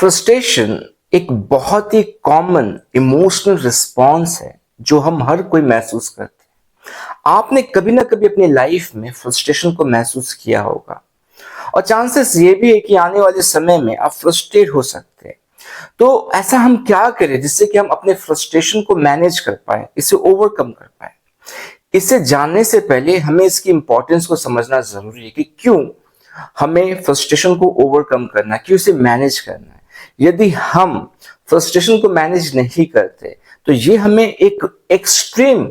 Frustration एक बहुत ही common emotional response है जो हम हर कोई महसूस करते हैं। आपने कभी ना कभी अपनी लाइफ में फ्रस्ट्रेशन को महसूस किया होगा और चांसेस ये भी है कि आने वाले समय में आप फ्रस्ट्रेट हो सकते हैं। तो ऐसा हम क्या करें जिससे कि हम अपने फ्रस्ट्रेशन को मैनेज कर पाए, इसे ओवरकम कर पाए। इसे जानने से पहले हमें इसकी इंपॉर्टेंस को समझना जरूरी है कि क्यों हमें फ्रस्ट्रेशन को ओवरकम करना है, क्यों इसे मैनेज करना है। यदि हम फ्रस्ट्रेशन को मैनेज नहीं करते तो ये हमें एक एक्सट्रीम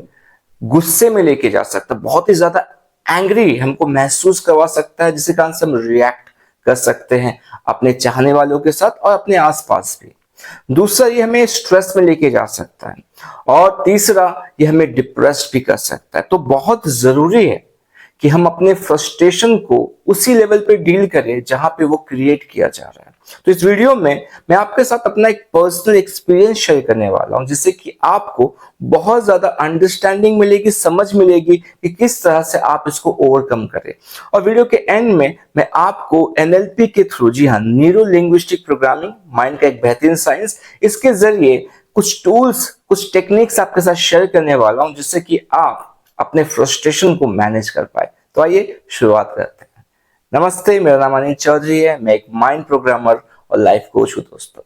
गुस्से में लेके जा सकता है, बहुत ही ज्यादा एंग्री हमको महसूस करवा सकता है, जिसके कारण से हम रिएक्ट कर सकते हैं अपने चाहने वालों के साथ और अपने आसपास भी। दूसरा, ये हमें स्ट्रेस में लेके जा सकता है और तीसरा, ये हमें डिप्रेस्ड भी कर सकता है। तो बहुत जरूरी है कि हम अपने फ्रस्ट्रेशन को उसी लेवल पे डील करें जहां पे वो क्रिएट किया जा रहा है। तो इस वीडियो में मैं आपके साथ अपना एक पर्सनल एक्सपीरियंस शेयर करने वाला हूं, जिससे कि आपको बहुत ज्यादा अंडरस्टैंडिंग मिलेगी, समझ मिलेगी कि किस तरह से आप इसको ओवरकम करें। और वीडियो के एंड में मैं आपको एनएलपी के थ्रू, जी हाँ, न्यूरो लिंग्विस्टिक प्रोग्रामिंग, माइंड का एक बेहतरीन साइंस, इसके जरिए कुछ टूल्स, कुछ टेक्निक्स आपके साथ शेयर करने वाला हूं, जिससे कि आप अपने फ्रस्ट्रेशन को मैनेज कर पाए। तो आइए शुरुआत करते हैं। नमस्ते, मेरा नाम अनिल चौधरी है। मैं एक माइंड प्रोग्रामर और लाइफ कोच हूं। दोस्तों,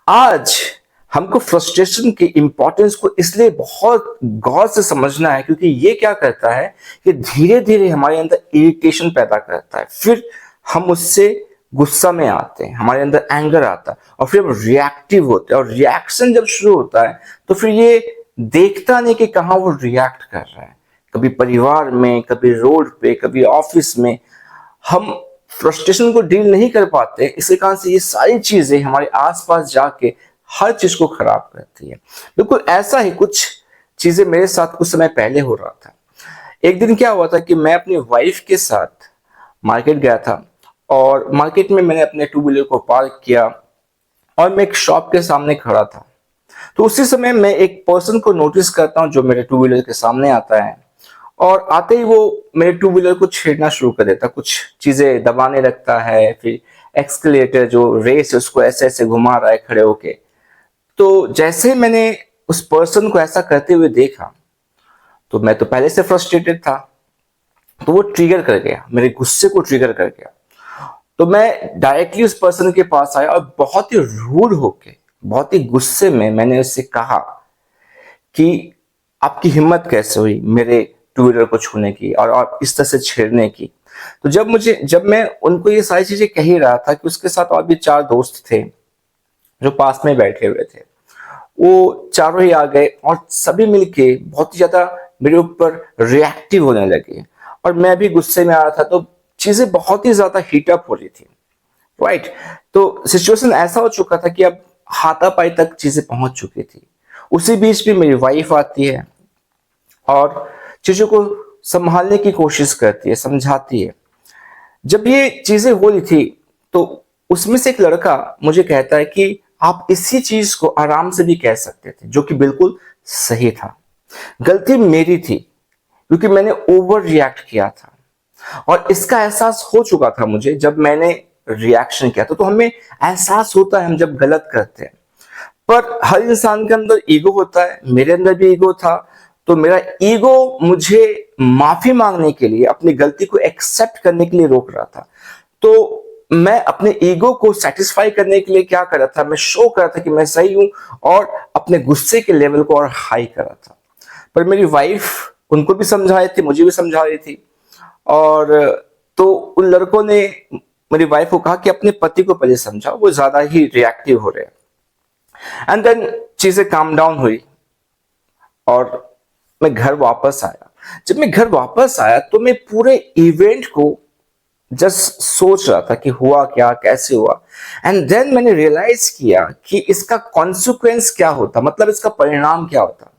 आज हमको फ्रस्ट्रेशन की इंपॉर्टेंस को इसलिए बहुत गौर से समझना है क्योंकि ये क्या करता है कि धीरे धीरे हमारे अंदर इरिटेशन पैदा करता है, फिर हम उससे गुस्सा में आते हैं, हमारे अंदर एंगर आता है और फिर हम रिएक्टिव होते हैं। और रिएक्शन जब शुरू होता है तो फिर ये देखता नहीं कि कहाँ वो रिएक्ट कर रहा है। कभी परिवार में, कभी रोड पे, कभी ऑफिस में हम फ्रस्ट्रेशन को डील नहीं कर पाते। इसके कारण से ये सारी चीजें हमारे आसपास जाके हर चीज को खराब करती है। बिल्कुल ऐसा ही कुछ चीजें मेरे साथ कुछ समय पहले हो रहा था। एक दिन क्या हुआ था कि मैं अपनी वाइफ के साथ मार्केट गया था और मार्केट में मैंने अपने टू व्हीलर को पार्क किया और मैं एक शॉप के सामने खड़ा था। तो उसी समय मैं एक पर्सन को नोटिस करता हूँ जो मेरे टू व्हीलर के सामने आता है और आते ही वो मेरे टू व्हीलर को छेड़ना शुरू कर देता, कुछ चीजें दबाने लगता है, फिर एक्सकलेटर जो रेस है उसको ऐसे ऐसे घुमा रहा है खड़े होके। तो जैसे मैंने उस पर्सन को ऐसा करते हुए देखा तो मैं तो पहले से फ्रस्ट्रेटेड था, तो वो ट्रिगर कर गया, मेरे गुस्से को ट्रिगर कर गया। तो मैं डायरेक्टली उस पर्सन के पास आया और बहुत ही रूड होके, बहुत ही गुस्से में मैंने उससे कहा कि आपकी हिम्मत कैसे हुई मेरे टू व्हीलर को छूने की और इस तरह से छेड़ने की। तो जब मैं उनको ये सारी चीजें कह ही रहा था कि उसके साथ और भी 4 दोस्त थे जो पास में बैठे हुए थे, वो चारों ही आ गए और सभी मिलके बहुत ही ज्यादा मेरे ऊपर रिएक्टिव होने लगे और मैं भी गुस्से में आ रहा था। तो चीजें बहुत ही ज्यादा हीटअप हो रही थी, राइट। तो सिचुएशन ऐसा हो चुका था कि अब हाथापाई तक चीजें पहुंच चुकी थी। उसी बीच भी मेरी वाइफ आती है और चीजों को संभालने की कोशिश करती है, समझाती है। जब ये चीजें हो रही थी तो उसमें से एक लड़का मुझे कहता है कि आप इसी चीज को आराम से भी कह सकते थे, जो कि बिल्कुल सही था। गलती मेरी थी क्योंकि मैंने ओवर रिएक्ट किया था और इसका एहसास हो चुका था मुझे जब मैंने रिएक्शन किया था। तो हमें एहसास होता है हम जब गलत करते हैं, पर हर इंसान के अंदर ईगो होता है, मेरे अंदर भी ईगो था। तो मेरा ईगो मुझे माफी मांगने के लिए, अपनी गलती को एक्सेप्ट करने के लिए रोक रहा था। तो मैं अपने ईगो को सेटिस्फाई करने के लिए क्या कर रहा था, मैं शो कर रहा था कि मैं सही हूं और अपने गुस्से के लेवल को और हाई कर रहा था। पर मेरी वाइफ उनको भी समझा रही थी, मुझे भी समझा रही थी। और तो उन लड़कों ने मेरी वाइफ को कहा कि अपने पति को पहले समझाओ, वो ज्यादा ही रिएक्टिव हो रहे हैं। एंड देन चीजें काम डाउन हुई और मैं घर वापस आया। जब मैं घर वापस आया तो मैं पूरे इवेंट को जस्ट सोच रहा था कि हुआ क्या, कैसे हुआ। एंड देन मैंने रियलाइज किया कि इसका कॉन्सिक्वेंस क्या होता, मतलब इसका परिणाम क्या होता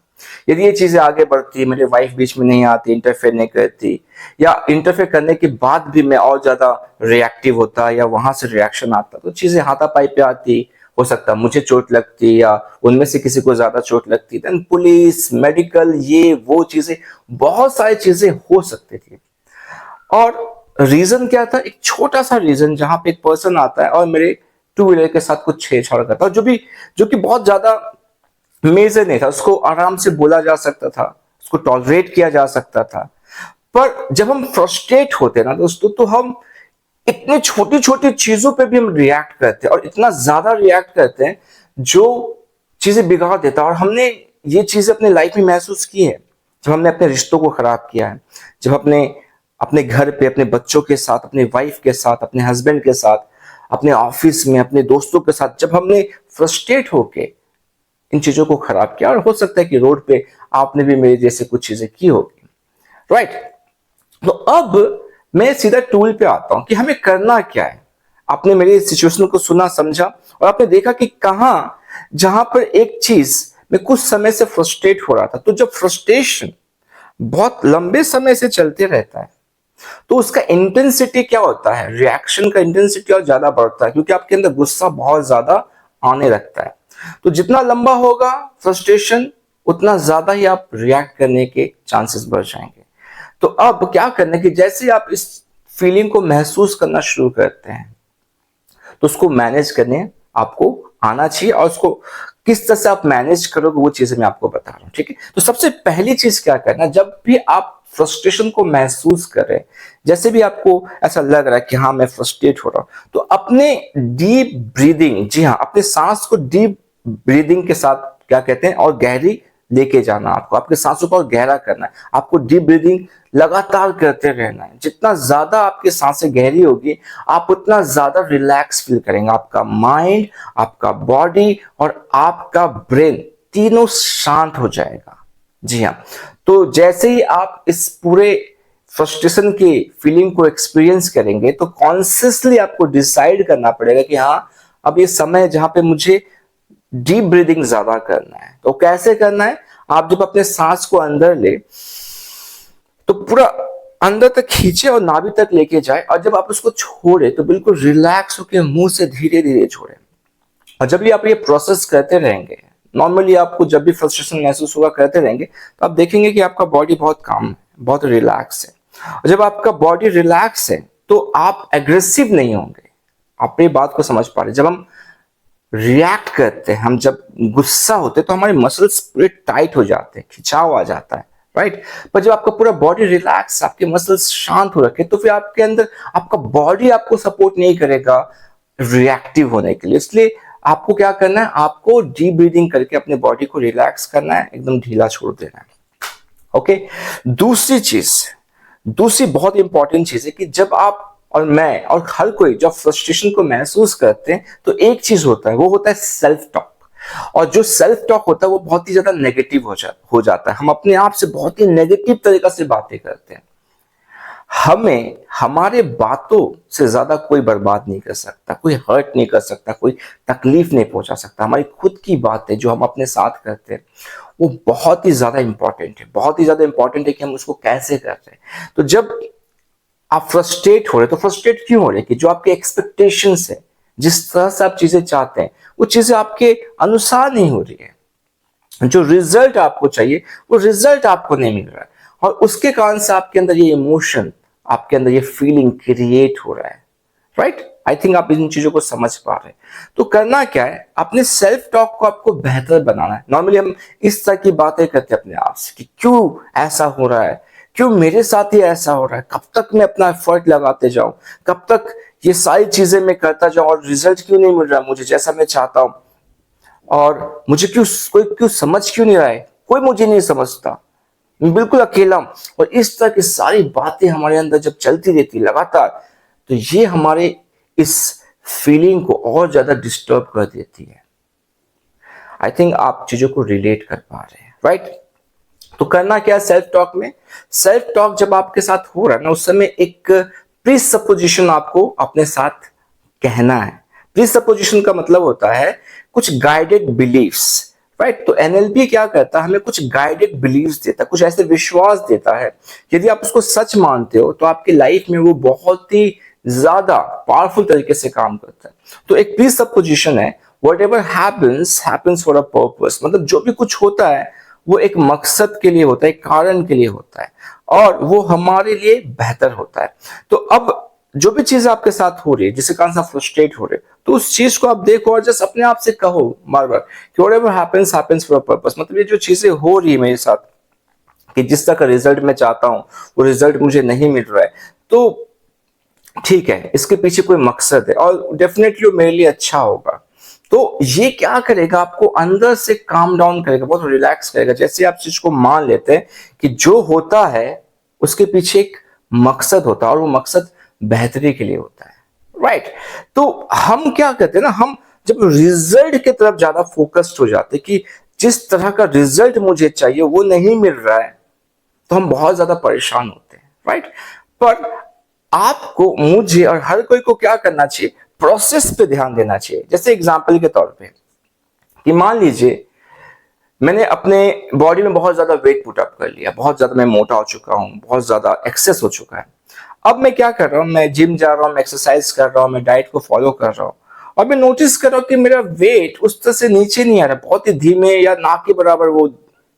यदि ये चीजें आगे बढ़ती, मेरी वाइफ बीच में नहीं आती, इंटरफेयर नहीं करती, या इंटरफेयर करने के बाद भी मैं और ज्यादा रिएक्टिव होता या वहां से रिएक्शन आता, तो चीजें हाथापाई पे आती, हो सकता मुझे चोट लगती या उनमें से किसी को ज्यादा चोट लगती, देन पुलिस, मेडिकल, ये वो चीजें, बहुत सारी चीजें हो सकती थी। और रीजन क्या था, एक छोटा सा रीजन जहां पे एक पर्सन आता है और मेरे टू व्हीलर के साथ कुछ छेड़छाड़ करता, और जो कि बहुत ज्यादा मेजर नहीं था, उसको आराम से बोला जा सकता था, उसको टॉलरेट किया जा सकता था। पर जब हम फ्रस्ट्रेट होते हैं ना दोस्तों, तो हम इतनी छोटी छोटी चीजों पे भी हम रिएक्ट करते हैं, और इतना ज्यादा रिएक्ट करते हैं जो चीजें बिगाड़ देता है। और हमने ये चीजें अपने लाइफ में महसूस की है, जब हमने अपने रिश्तों को खराब किया है, जब अपने अपने घर पे अपने बच्चों के साथ, अपने वाइफ के साथ, अपने हस्बैंड के साथ, अपने ऑफिस में अपने दोस्तों के साथ, जब हमने फ्रस्ट्रेट होके इन चीजों को खराब किया। और हो सकता है कि रोड पे आपने भी मेरे जैसे कुछ चीजें की होगी, राइट। तो अब मैं सीधा टूल पे आता हूं कि हमें करना क्या है। आपने मेरी सिचुएशन को सुना, समझा, और आपने देखा कि कहां जहां पर एक चीज में कुछ समय से फ्रस्ट्रेट हो रहा था। तो जब फ्रस्ट्रेशन बहुत लंबे समय से चलते रहता है, तो उसका इंटेंसिटी क्या होता है, रिएक्शन का इंटेंसिटी और ज्यादा बढ़ता है, क्योंकि आपके अंदर गुस्सा बहुत ज्यादा आने लगता है। तो जितना लंबा होगा फ्रस्ट्रेशन, उतना ज्यादा ही आप रिएक्ट करने के चांसेस बढ़ जाएंगे। तो अब क्या करना है कि जैसे ही आप इस फीलिंग को महसूस करना शुरू करते हैं, तो उसको मैनेज करने आपको आना चाहिए, और उसको किस तरह से आप मैनेज करोगे वो चीजें मैं आपको बता रहा हूं, ठीक है। तो सबसे पहली चीज क्या करना, जब भी आप फ्रस्ट्रेशन को महसूस करें, जैसे भी आपको ऐसा लग रहा है कि हाँ मैं फ्रस्ट्रेट हो रहा हूं, तो अपने डीप ब्रीदिंग, जी हाँ, अपने सांस को डीप ब्रीदिंग के साथ क्या कहते हैं, और गहरी लेके जाना, आपको आपके सांसों को और गहरा करना है। आपको डीप ब्रीदिंग लगातार करते रहना है। जितना ज्यादा आपकी सांसें गहरी होगी, आप उतना ज्यादा रिलैक्स फील करेंगे। आपका माइंड, आपका बॉडी और आपका ब्रेन तीनों शांत हो जाएगा। जी हाँ, तो जैसे ही आप इस पूरे फ्रस्ट्रेशन की फीलिंग को एक्सपीरियंस करेंगे, तो कॉन्शियसली आपको डिसाइड करना पड़ेगा कि हाँ अब ये समय है जहां पे मुझे डीप ब्रीदिंग ज्यादा करना है। तो कैसे करना है, आप जब अपने सांस को अंदर ले, तो पूरा अंदर तक खींचे और नाभि तक लेके जाए, और जब आप उसको छोड़े तो बिल्कुल रिलैक्स होकर मुंह से धीरे धीरे छोड़े। और जब भी आप ये प्रोसेस करते रहेंगे, नॉर्मली आपको जब भी फ्रस्ट्रेशन महसूस होगा करते रहेंगे, तो आप देखेंगे कि आपका बॉडी बहुत काम है, बहुत रिलैक्स है। और जब आपका बॉडी रिलैक्स है, तो आप एग्रेसिव नहीं होंगे। आप ये बात को समझ पा रहे, जब हम रिएक्ट करते हैं, हम जब गुस्सा होते हैं, तो हमारे मसल्स पूरे टाइट हो जाते हैं, खिंचाव आ जाता है, राइट। पर जब आपका पूरा बॉडी रिलैक्स, आपके मसल्स शांत हो रखे, तो फिर आपके अंदर आपका बॉडी आपको सपोर्ट नहीं करेगा रिएक्टिव होने के लिए। इसलिए आपको क्या करना है, आपको डीप ब्रीदिंग करके अपने बॉडी को रिलैक्स करना है, एकदम ढीला छोड़ देना है। ओके, दूसरी बहुत इंपॉर्टेंट चीज है कि जब आप और मैं और हर कोई जब फ्रस्ट्रेशन को महसूस करते हैं, तो एक चीज होता है, वो होता है सेल्फ टॉक। और जो सेल्फ टॉक होता है वो बहुत ही ज्यादा नेगेटिव हो जाता है। हम अपने आप से बहुत ही नेगेटिव तरीका से बातें करते हैं। हमें हमारे बातों से ज्यादा कोई बर्बाद नहीं कर सकता, कोई हर्ट नहीं कर सकता, कोई तकलीफ नहीं पहुंचा सकता। हमारी खुद की बातें जो हम अपने साथ करते हैं, वो बहुत ही ज्यादा इंपॉर्टेंट है, बहुत ही ज्यादा इंपॉर्टेंट है कि हम उसको कैसे कर रहे हैं। तो जब आप फ्रस्ट्रेट हो रहे, तो फ्रस्ट्रेट क्यों हो रहे, कि जो आपके एक्सपेक्टेशंस है, जिस तरह से आप चीजें चाहते हैं, वो चीजें आपके अनुसार नहीं हो रही है। जो रिजल्ट आपको चाहिए, वो रिजल्ट आपको नहीं मिल रहा है, और उसके कारण से आपके अंदर ये इमोशन, आपके अंदर ये फीलिंग क्रिएट हो रहा है, राइट। आई थिंक आप इन चीजों को समझ पा रहे हैं। तो करना क्या है, अपने सेल्फ टॉक को आपको बेहतर बनाना है। नॉर्मली हम इस तरह की बातें करते हैं अपने आप से कि क्यों ऐसा हो रहा है, क्यों मेरे साथ ही ऐसा हो रहा है, कब तक मैं अपना एफर्ट लगाते जाऊं, कब तक ये सारी चीजें मैं करता जाऊं, और रिजल्ट क्यों नहीं मिल रहा मुझे जैसा मैं चाहता हूं, और मुझे कोई समझ क्यों नहीं रहा है, कोई मुझे नहीं समझता, मैं बिल्कुल अकेला हूं। और इस तरह की सारी बातें हमारे अंदर जब चलती रहती लगातार, तो ये हमारे इस फीलिंग को और ज्यादा डिस्टर्ब कर देती है। आई थिंक आप चीजों को रिलेट कर पा रहे हैं, राइट। तो करना क्या है सेल्फ टॉक में, सेल्फ टॉक जब आपके साथ हो रहा है ना, उस समय एक प्री सपोजिशन आपको अपने साथ कहना है। प्री सपोजिशन का मतलब होता है कुछ गाइडेड बिलीफ्स, राइट। तो एनएलपी क्या करता है, हमें कुछ गाइडेड बिलीव्स देता है, कुछ ऐसे विश्वास देता है। यदि आप उसको सच मानते हो, तो आपकी लाइफ में वो बहुत ही ज्यादा पावरफुल तरीके से काम करता है। तो एक प्री सपोजिशन है, whatever happens happens for a purpose, मतलब जो भी कुछ होता है वो एक मकसद के लिए होता है, एक कारण के लिए होता है, और वो हमारे लिए बेहतर होता है। तो अब जो भी चीज आपके साथ हो रही है, जिसके कारण से आप फ्रस्ट्रेट हो रहे, तो उस चीज को आप देखो और जस्ट अपने आप से कहो बार बार कि whatever happens happens for a purpose. मतलब ये जो चीजें हो रही है मेरे साथ, कि जिस तरह का रिजल्ट मैं चाहता हूँ वो रिजल्ट मुझे नहीं मिल रहा है, तो ठीक है, इसके पीछे कोई मकसद है और डेफिनेटली वो मेरे लिए अच्छा होगा। तो ये क्या करेगा, आपको अंदर से काम डाउन करेगा, बहुत रिलैक्स करेगा। जैसे आप चीज को मान लेते हैं कि जो होता है उसके पीछे एक मकसद होता है और वो मकसद बेहतरी के लिए होता है, राइट। तो हम क्या करते हैं ना, हम जब रिजल्ट की तरफ ज्यादा फोकस्ड हो जाते कि जिस तरह का रिजल्ट मुझे चाहिए वो नहीं मिल रहा है, तो हम बहुत ज्यादा परेशान होते हैं, राइट। पर आपको, मुझे और हर कोई को क्या करना चाहिए, प्रोसेस पे ध्यान देना चाहिए। जैसे एग्जांपल के तौर पे कि मान लीजिए मैंने अपने बॉडी में बहुत ज्यादा वेट पुट अप कर लिया, बहुत ज्यादा मैं मोटा हो चुका हूं, बहुत ज्यादा एक्सेस हो चुका है। अब मैं क्या कर रहा हूं, मैं जिम जा रहा हूं, मैं एक्सरसाइज कर रहा हूं, मैं डाइट को फॉलो कर रहा हूं और मैं नोटिस कर रहा हूं कि मेरा वेट उस तरह से नीचे नहीं आ रहा, बहुत ही धीमे या ना के बराबर वो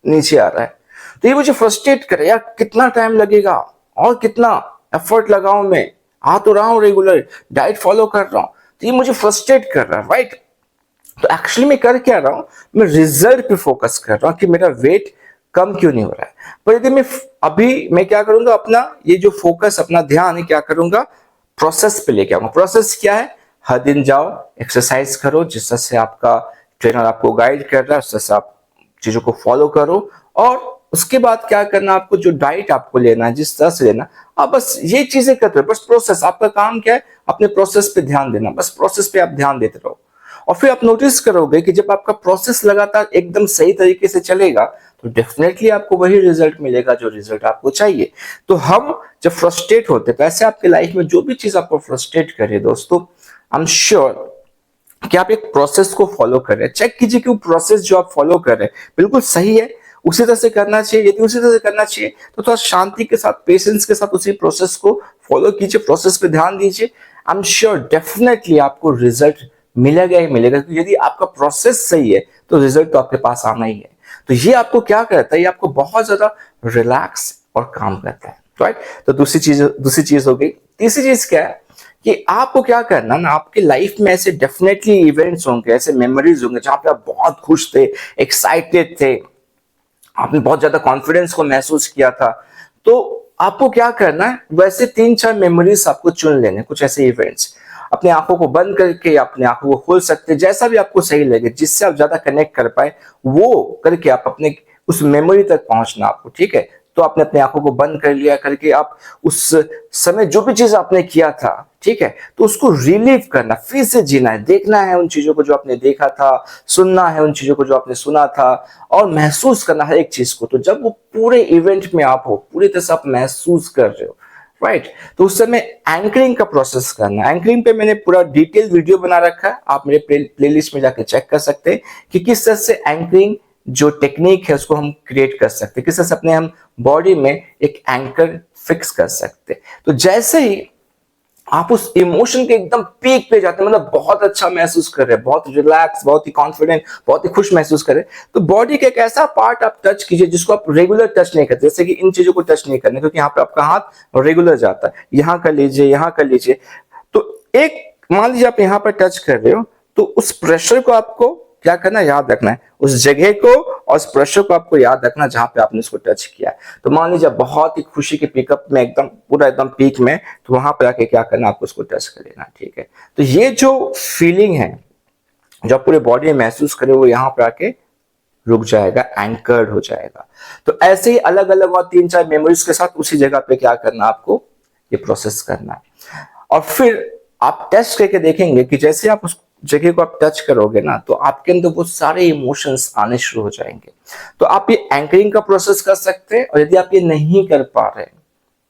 नीचे आ रहा है। तो ये मुझे फ्रस्ट्रेट करे, यार कितना टाइम लगेगा और कितना एफर्ट लगाऊं, मैं आ तो रहा हूं, रेगुलर डाइट फॉलो कर रहा हूं, तो ये मुझे फ्रस्ट्रेट कर रहा है, राइट। तो एक्चुअली मैं कर क्या रहा हूं, मैं रिजल्ट पे फोकस कर रहा हूं कि मेरा वेट कम क्यों नहीं हो रहा है। पर यदि मैं अभी मैं क्या करूंगा, अपना ये जो फोकस, अपना ध्यान है, क्या करूंगा, प्रोसेस पे लेके आऊंगा। प्रोसेस क्या है, हर दिन जाओ, एक्सरसाइज करो, जिस तरह से आपका ट्रेनर आपको गाइड कर रहा है उस तरह से आप चीजों को फॉलो करो। और उसके बाद क्या करना, आपको जो डाइट आपको लेना है, जिस तरह से लेना, आप बस ये चीजें करते रहो। बस प्रोसेस, आपका काम क्या है, अपने प्रोसेस पे ध्यान देना, बस प्रोसेस पे आप ध्यान देते रहो। और फिर आप नोटिस करोगे कि जब आपका प्रोसेस लगातार एकदम सही तरीके से चलेगा तो डेफिनेटली आपको वही रिजल्ट मिलेगा जो रिजल्ट आपको चाहिए। तो हम जब फ्रस्ट्रेट होते हैं, तो ऐसे आपके लाइफ में जो भी चीज आपको फ्रस्ट्रेट करे दोस्तों, आई एम श्योर कि आप एक प्रोसेस को फॉलो कर रहे हैं। चेक कीजिए कि वो प्रोसेस जो आप फॉलो कर रहे हैं बिल्कुल सही है, उसी तरह से करना चाहिए। यदि उसी तरह से करना चाहिए तो थोड़ा शांति के साथ, पेशेंस के साथ उसी प्रोसेस को फॉलो कीजिए, प्रोसेस पे ध्यान दीजिए। आई एम श्योर डेफिनेटली आपको रिजल्ट मिलेगा ही मिलेगा, क्योंकि यदि आपका प्रोसेस सही है तो रिजल्ट तो आपके पास आना ही है। तो ये आपको क्या करता है, ये आपको बहुत ज्यादा रिलैक्स और काम करता है, राइट। तो दूसरी चीज हो गई। तीसरी चीज क्या है कि आपको क्या करना ना, आपके लाइफ में ऐसे डेफिनेटली इवेंट्स होंगे, ऐसे मेमोरीज होंगे जहां पे आप बहुत खुश थे, एक्साइटेड थे, आपने बहुत ज्यादा कॉन्फिडेंस को महसूस किया था। तो आपको क्या करना है, वैसे 3-4 मेमोरीज आपको चुन लेने, कुछ ऐसे इवेंट्स। अपने आंखों को बंद करके अपने आंखों को खोल सकते, जैसा भी आपको सही लगे, जिससे आप ज्यादा कनेक्ट कर पाए वो करके आप अपने उस मेमोरी तक पहुंचना आपको, ठीक है। तो आपने अपने आंखों को बंद कर लिया, करके आप उस समय जो भी चीज आपने किया था, ठीक है, तो उसको रिलीव करना, फिर से जीना है, देखना है उन चीजों को जो आपने देखा था, सुनना है उन चीजों को जो आपने सुना था, और महसूस करना है एक चीज को। तो जब वो पूरे इवेंट में आप हो, पूरी तरह से आप महसूस कर रहे हो, राइट, तो उस समय एंकरिंग का प्रोसेस करना। एंकरिंग पे मैंने पूरा डिटेल वीडियो बना रखा है, आप मेरे प्लेलिस्ट में जाके चेक कर सकते हैं कि किस तरह से एंकरिंग जो टेक्निक है उसको हम क्रिएट कर सकते हैं, किस तरह से अपने हम बॉडी में एक एंकर फिक्स कर सकते हैं। तो जैसे ही आप उस इमोशन के एकदम पीक पे जाते हैं, मतलब बहुत अच्छा महसूस कर रहे हैं, बहुत रिलैक्स, बहुत ही कॉन्फिडेंट, बहुत ही खुश महसूस कर रहे हैं, तो बॉडी का एक ऐसा पार्ट आप टच कीजिए जिसको आप रेगुलर टच नहीं करते। जैसे कि इन चीजों को टच नहीं करने, क्योंकि यहाँ पे आपका हाथ रेगुलर जाता है, यहाँ कर लीजिए, यहाँ कर लीजिए। तो एक मान लीजिए आप यहाँ पर टच कर रहे हो, तो उस प्रेशर को आपको क्या करना, याद रखना है, उस जगह को और उस प्रेशर को आपको याद रखना जहां पे आपने उसको टच किया है। तो मान लीजिए बहुत ही खुशी के पिकअप में, एकदम पूरा एकदम पीक में, तो वहां पर आके क्या करना, आपको उसको टच कर लेना, ठीक है। तो ये जो फीलिंग है जो आप पूरे बॉडी में महसूस करे, वो यहाँ पर आके रुक जाएगा, एंकर्ड हो जाएगा। तो ऐसे ही अलग अलग और 3-4 मेमोरीज के साथ उसी जगह पे क्या करना, आपको ये प्रोसेस करना है। और फिर आप टेस्ट करके देखेंगे कि जैसे आप उस जगह को आप टच करोगे ना, तो आपके अंदर वो सारे इमोशंस आने शुरू हो जाएंगे। तो आप ये एंकरिंग का प्रोसेस कर सकते हैं। और यदि आप ये नहीं कर पा रहे,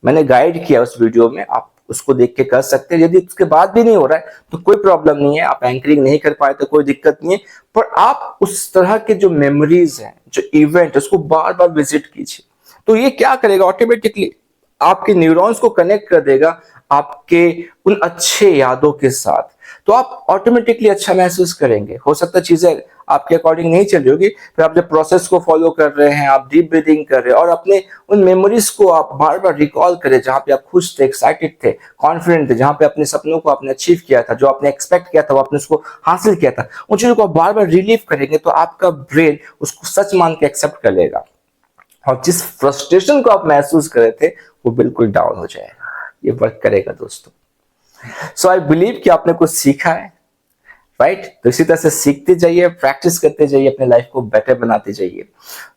मैंने गाइड किया उस वीडियो में, आप उसको देख के कर सकते हैं। यदि उसके बाद भी नहीं हो रहा है तो कोई प्रॉब्लम नहीं है, आप एंकरिंग नहीं कर पाए तो कोई दिक्कत नहीं है। पर आप उस तरह के जो मेमोरीज हैं, जो इवेंट, उसको बार बार विजिट कीजिए। तो ये क्या करेगा, ऑटोमेटिकली आपके न्यूरॉन्स को कनेक्ट कर देगा आपके उन अच्छे यादों के साथ। तो आप ऑटोमेटिकली अच्छा महसूस करेंगे। हो सकता है चीजें आपके अकॉर्डिंग नहीं चल रही होगी, फिर आप जब प्रोसेस को फॉलो कर रहे हैं, आप डीप ब्रीदिंग कर रहे हैं और अपने उन मेमोरीज को आप बार बार रिकॉल करें जहां पे आप खुश थे, एक्साइटेड थे, कॉन्फिडेंट थे, जहां पे अपने सपनों को आपने अचीव किया था, जो आपने एक्सपेक्ट किया था वो आपने उसको हासिल किया था, उन चीजों को आप बार बार रिलीव करेंगे तो आपका ब्रेन उसको सच मान के एक्सेप्ट कर लेगा और जिस फ्रस्ट्रेशन को आप महसूस कर रहे थे वो बिल्कुल डाउन हो जाएगा। ये वर्क करेगा दोस्तों। सो आई बिलीव कि आपने कुछ सीखा है, राइट? तो इसी तरह से सीखते जाइए, प्रैक्टिस करते जाइए, अपने लाइफ को बेटर बनाते जाइए।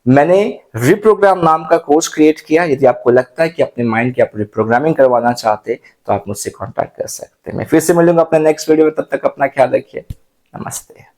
मैंने रिप्रोग्राम नाम का कोर्स क्रिएट किया। यदि आपको लगता है कि अपने माइंड की आप रिप्रोग्रामिंग करवाना चाहते तो आप मुझसे कांटेक्ट कर सकते हैं। मैं फिर से मिलूंगा अपने नेक्स्ट वीडियो में, तब तक अपना ख्याल रखिए। नमस्ते।